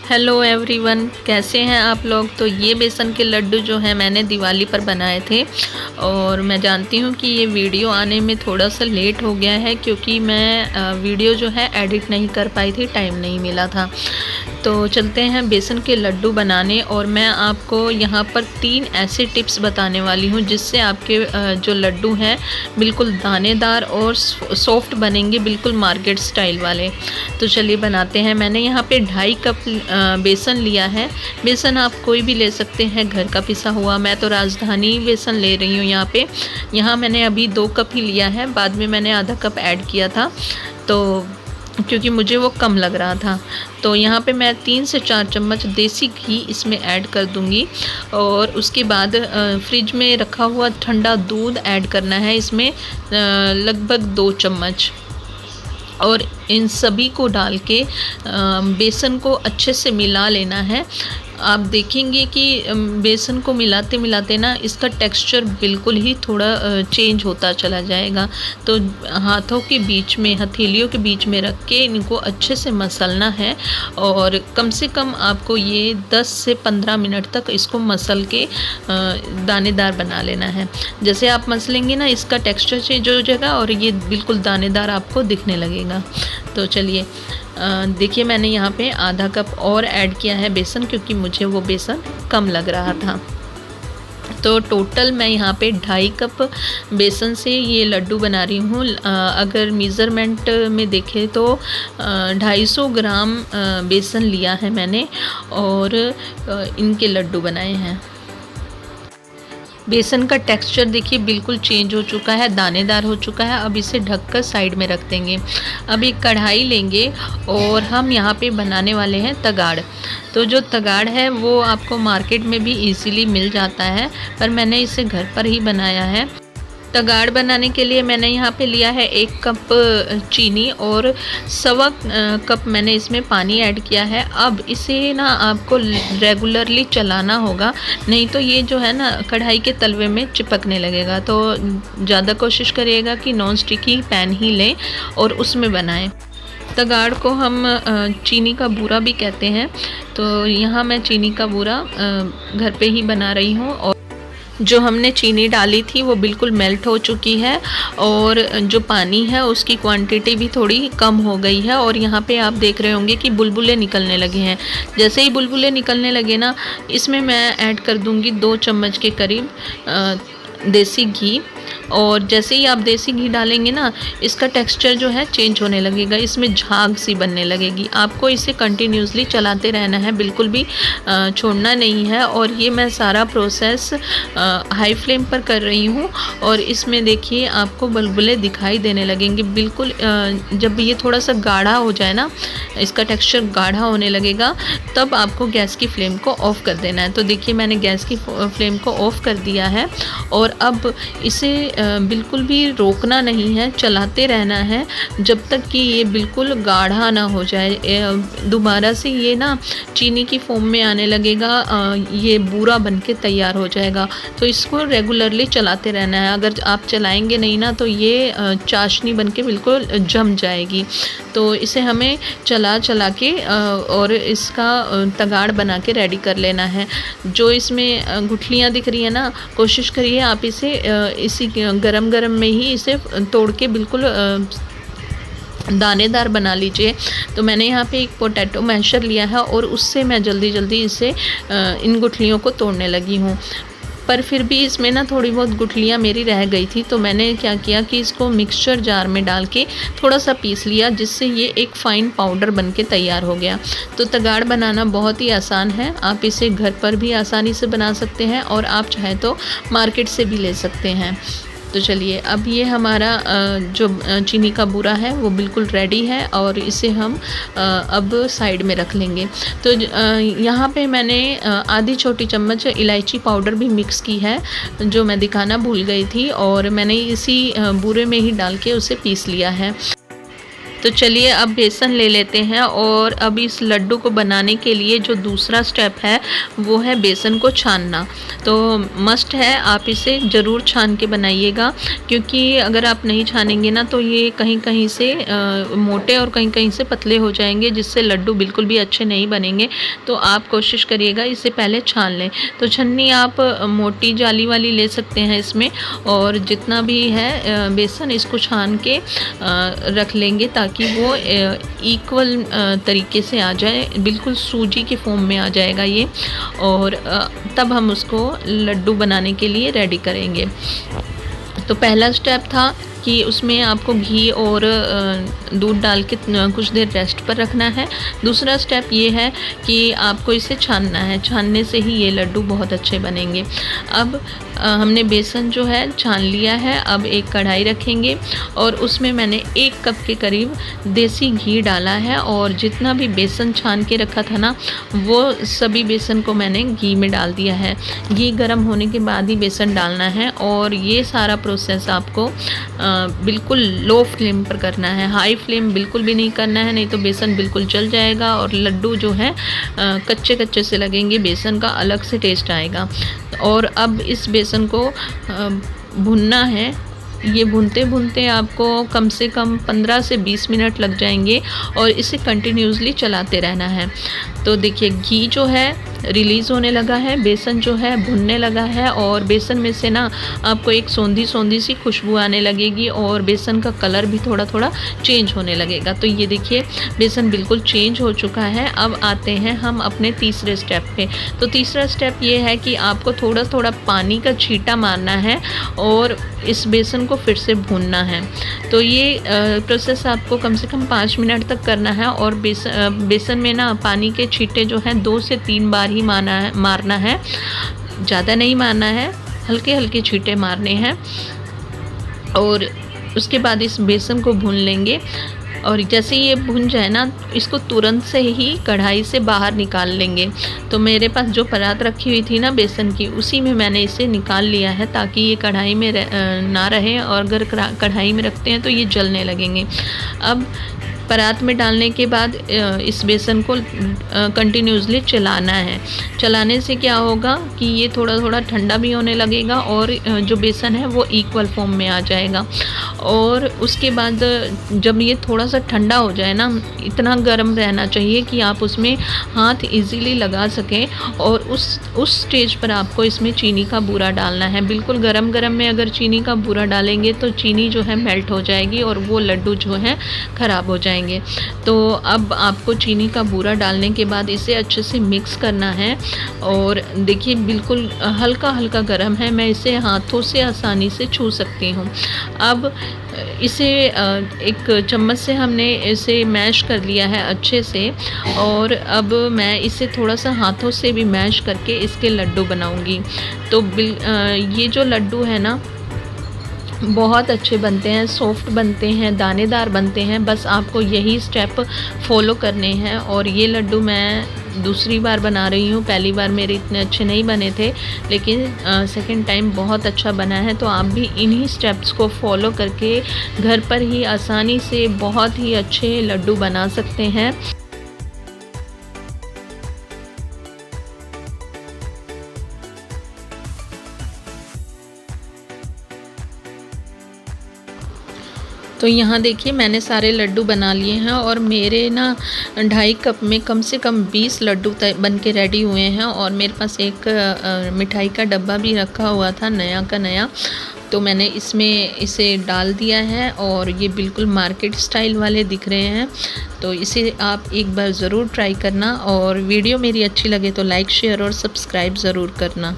Hello everyone, कैसे हैं आप लोग। तो ये बेसन के लड्डू जो हैं मैंने दिवाली पर बनाए थे और मैं जानती हूँ कि ये वीडियो आने में थोड़ा सा लेट हो गया है क्योंकि मैं वीडियो जो है एडिट नहीं कर पाई थी, टाइम नहीं मिला था। तो चलते हैं बेसन के लड्डू बनाने और मैं आपको यहाँ पर 3 ऐसे टिप्स बताने वाली हूँ जिससे आपके जो लड्डू हैं बिल्कुल दानेदार और सॉफ्ट बनेंगे, बिल्कुल मार्केट स्टाइल वाले। तो चलिए बनाते हैं। मैंने यहाँ पे 2.5 कप बेसन लिया है। बेसन आप कोई भी ले सकते हैं, घर का पिसा हुआ। मैं तो राजधानी बेसन ले रही हूँ यहाँ पे। यहाँ मैंने अभी 2 कप ही लिया है, बाद में मैंने आधा कप ऐड किया था तो क्योंकि मुझे वो कम लग रहा था। तो यहाँ पे मैं 3 से 4 चम्मच देसी घी इसमें ऐड कर दूँगी और उसके बाद फ्रिज में रखा हुआ ठंडा दूध ऐड करना है इसमें, लगभग 2 चम्मच। और इन सभी को डाल के बेसन को अच्छे से मिला लेना है। आप देखेंगे कि बेसन को मिलाते मिलाते ना इसका टेक्सचर बिल्कुल ही थोड़ा चेंज होता चला जाएगा। तो हाथों के बीच में, हथेलियों के बीच में रख के इनको अच्छे से मसलना है और कम से कम आपको ये 10 से 15 मिनट तक इसको मसल के दानेदार बना लेना है। जैसे आप मसलेंगे ना इसका टेक्सचर चेंज हो जाएगा और ये बिल्कुल दानेदार आपको दिखने लगेगा। तो चलिए देखिए, मैंने यहाँ पे आधा कप और ऐड किया है बेसन क्योंकि मुझे वो बेसन कम लग रहा था। तो टोटल मैं यहाँ पे 2.5 कप बेसन से ये लड्डू बना रही हूँ। अगर मेज़रमेंट में देखें तो 250 ग्राम बेसन लिया है मैंने और इनके लड्डू बनाए हैं। बेसन का टेक्सचर देखिए बिल्कुल चेंज हो चुका है, दानेदार हो चुका है। अब इसे ढककर साइड में रख देंगे। अब एक कढ़ाई लेंगे और हम यहाँ पे बनाने वाले हैं तगाड़। तो जो तगाड़ है वो आपको मार्केट में भी इजीली मिल जाता है, पर मैंने इसे घर पर ही बनाया है। तगाड़ बनाने के लिए मैंने यहाँ पे लिया है 1 कप चीनी और 1.25 कप मैंने इसमें पानी ऐड किया है। अब इसे ना आपको रेगुलरली चलाना होगा, नहीं तो ये जो है ना कढ़ाई के तलवे में चिपकने लगेगा। तो ज़्यादा कोशिश करिएगा कि नॉन स्टिकी पैन ही लें और उसमें बनाएं। तगाड़ को हम चीनी का बूरा भी कहते हैं। तो यहाँ मैं चीनी का बूरा घर पे ही बना रही हूँ और जो हमने चीनी डाली थी वो बिल्कुल मेल्ट हो चुकी है और जो पानी है उसकी क्वांटिटी भी थोड़ी कम हो गई है। और यहाँ पे आप देख रहे होंगे कि बुलबुले निकलने लगे हैं। जैसे ही बुलबुले निकलने लगे ना, इसमें मैं ऐड कर दूँगी 2 चम्मच के करीब देसी घी। और जैसे ही आप देसी घी डालेंगे ना, इसका टेक्सचर जो है चेंज होने लगेगा, इसमें झाग सी बनने लगेगी। आपको इसे कंटिन्यूसली चलाते रहना है, बिल्कुल भी छोड़ना नहीं है। और ये मैं सारा प्रोसेस हाई फ्लेम पर कर रही हूँ और इसमें देखिए आपको बुलबुले दिखाई देने लगेंगे बिल्कुल। जब ये थोड़ा सा गाढ़ा हो जाए ना, इसका टेक्सचर गाढ़ा होने लगेगा, तब आपको गैस की फ्लेम को ऑफ़ कर देना है। तो देखिए मैंने गैस की फ्लेम को ऑफ़ कर दिया है और अब इसे बिल्कुल भी रोकना नहीं है, चलाते रहना है जब तक कि ये बिल्कुल गाढ़ा ना हो जाए। दोबारा से ये ना चीनी की फोम में आने लगेगा, ये बूरा बन के तैयार हो जाएगा। तो इसको रेगुलरली चलाते रहना है। अगर आप चलाएंगे नहीं ना तो ये चाशनी बन के बिल्कुल जम जाएगी। तो इसे हमें चला चला के और इसका तगाड़ बना के रेडी कर लेना है। जो इसमें गुठलियाँ दिख रही है ना, कोशिश करिए आप इसे इसी गरम गरम में ही इसे तोड़ के बिल्कुल दानेदार बना लीजिए। तो मैंने यहाँ पे एक पोटैटो मैशर लिया है और उससे मैं जल्दी जल्दी इसे इन गुठलियों को तोड़ने लगी हूँ। पर फिर भी इसमें ना थोड़ी बहुत गुठलियाँ मेरी रह गई थी, तो मैंने क्या किया कि इसको मिक्सचर जार में डाल के थोड़ा सा पीस लिया, जिससे ये एक फ़ाइन पाउडर बन के तैयार हो गया। तो तगाड़ बनाना बहुत ही आसान है, आप इसे घर पर भी आसानी से बना सकते हैं और आप चाहे तो मार्केट से भी ले सकते हैं। तो चलिए, अब ये हमारा जो चीनी का बूरा है वो बिल्कुल रेडी है और इसे हम अब साइड में रख लेंगे। तो यहाँ पे मैंने आधी छोटी चम्मच इलायची पाउडर भी मिक्स की है, जो मैं दिखाना भूल गई थी, और मैंने इसी बूरे में ही डाल के उसे पीस लिया है। तो चलिए अब बेसन ले लेते हैं और अब इस लड्डू को बनाने के लिए जो दूसरा स्टेप है वो है बेसन को छानना। तो मस्ट है, आप इसे ज़रूर छान के बनाइएगा, क्योंकि अगर आप नहीं छानेंगे ना तो ये कहीं कहीं से मोटे और कहीं कहीं से पतले हो जाएंगे, जिससे लड्डू बिल्कुल भी अच्छे नहीं बनेंगे। तो आप कोशिश करिएगा इसे पहले छान लें। तो छन्नी आप मोटी जाली वाली ले सकते हैं इसमें, और जितना भी है बेसन इसको छान के रख लेंगे ताकि वो इक्वल तरीके से आ जाए, बिल्कुल सूजी के फॉर्म में आ जाएगा ये। और तब हम उसको लड्डू बनाने के लिए रेडी करेंगे। तो पहला स्टेप था कि उसमें आपको घी और दूध डाल के कुछ देर रेस्ट पर रखना है। दूसरा स्टेप ये है कि आपको इसे छानना है, छानने से ही ये लड्डू बहुत अच्छे बनेंगे। अब हमने बेसन जो है छान लिया है। अब एक कढ़ाई रखेंगे और उसमें मैंने 1 कप के करीब देसी घी डाला है, और जितना भी बेसन छान के रखा था ना वो सभी बेसन को मैंने घी में डाल दिया है। घी गर्म होने के बाद ही बेसन डालना है, और ये सारा प्रोसेस आपको बिल्कुल लो फ्लेम पर करना है। हाई फ्लेम बिल्कुल भी नहीं करना है, नहीं तो बेसन बिल्कुल जल जाएगा और लड्डू जो है कच्चे कच्चे से लगेंगे, बेसन का अलग से टेस्ट आएगा। और अब इस बेसन को भुनना है। ये भूनते भूनते आपको कम से कम 15 से 20 मिनट लग जाएंगे, और इसे कंटिन्यूसली चलाते रहना है। तो देखिए घी जो है रिलीज़ होने लगा है, बेसन जो है भुनने लगा है, और बेसन में से ना आपको एक सौंधी सौंधी सी खुशबू आने लगेगी, और बेसन का कलर भी थोड़ा थोड़ा चेंज होने लगेगा। तो ये देखिए बेसन बिल्कुल चेंज हो चुका है। अब आते हैं हम अपने तीसरे स्टेप पे। तो तीसरा स्टेप ये है कि आपको थोड़ा थोड़ा पानी का छींटा मारना है और इस बेसन को फिर से भूनना है। तो ये प्रोसेस आपको कम से कम 5 मिनट तक करना है, और बेसन में ना पानी के छींटे जो हैं 2 से 3 बार ही मारना है, ज़्यादा नहीं मारना है, हल्के हल्के छींटे मारने हैं। और उसके बाद इस बेसन को भून लेंगे, और जैसे ये भुन जाए ना इसको तुरंत से ही कढ़ाई से बाहर निकाल लेंगे। तो मेरे पास जो परात रखी हुई थी ना बेसन की, उसी में मैंने इसे निकाल लिया है ताकि ये कढ़ाई में ना रहे, और अगर कढ़ाई में रखते हैं तो ये जलने लगेंगे। अब परात में डालने के बाद इस बेसन को कंटिन्यूसली चलाना है। चलाने से क्या होगा कि ये थोड़ा थोड़ा ठंडा भी होने लगेगा, और जो बेसन है वो इक्वल फॉर्म में आ जाएगा। और उसके बाद जब ये थोड़ा सा ठंडा हो जाए ना, इतना गर्म रहना चाहिए कि आप उसमें हाथ इजीली लगा सकें, और उस स्टेज पर आपको इसमें चीनी का बूरा डालना है। बिल्कुल गरम गरम में अगर चीनी का बूरा डालेंगे तो चीनी जो है मेल्ट हो जाएगी, और वो लड्डू जो है ख़राब हो जाएंगे। तो अब आपको चीनी का बूरा डालने के बाद इसे अच्छे से मिक्स करना है। और देखिए बिल्कुल हल्का हल्का गर्म है, मैं इसे हाथों से आसानी से छू सकती हूँ। अब इसे एक चम्मच से हमने इसे मैश कर लिया है अच्छे से, और अब मैं इसे थोड़ा सा हाथों से भी मैश करके इसके लड्डू बनाऊंगी। तो ये जो लड्डू है ना बहुत अच्छे बनते हैं, सॉफ्ट बनते हैं, दानेदार बनते हैं। बस आपको यही स्टेप फॉलो करने हैं। और ये लड्डू मैं दूसरी बार बना रही हूँ, पहली बार मेरे इतने अच्छे नहीं बने थे, लेकिन सेकंड टाइम बहुत अच्छा बना है। तो आप भी इन्हीं स्टेप्स को फॉलो करके घर पर ही आसानी से बहुत ही अच्छे लड्डू बना सकते हैं। तो यहाँ देखिए मैंने सारे लड्डू बना लिए हैं, और मेरे ना 2.5 कप में कम से कम 20 लड्डू बन के रेडी हुए हैं। और मेरे पास एक मिठाई का डब्बा भी रखा हुआ था नया का नया, तो मैंने इसमें इसे डाल दिया है, और ये बिल्कुल मार्केट स्टाइल वाले दिख रहे हैं। तो इसे आप एक बार ज़रूर ट्राई करना, और वीडियो मेरी अच्छी लगे तो लाइक शेयर और सब्सक्राइब ज़रूर करना।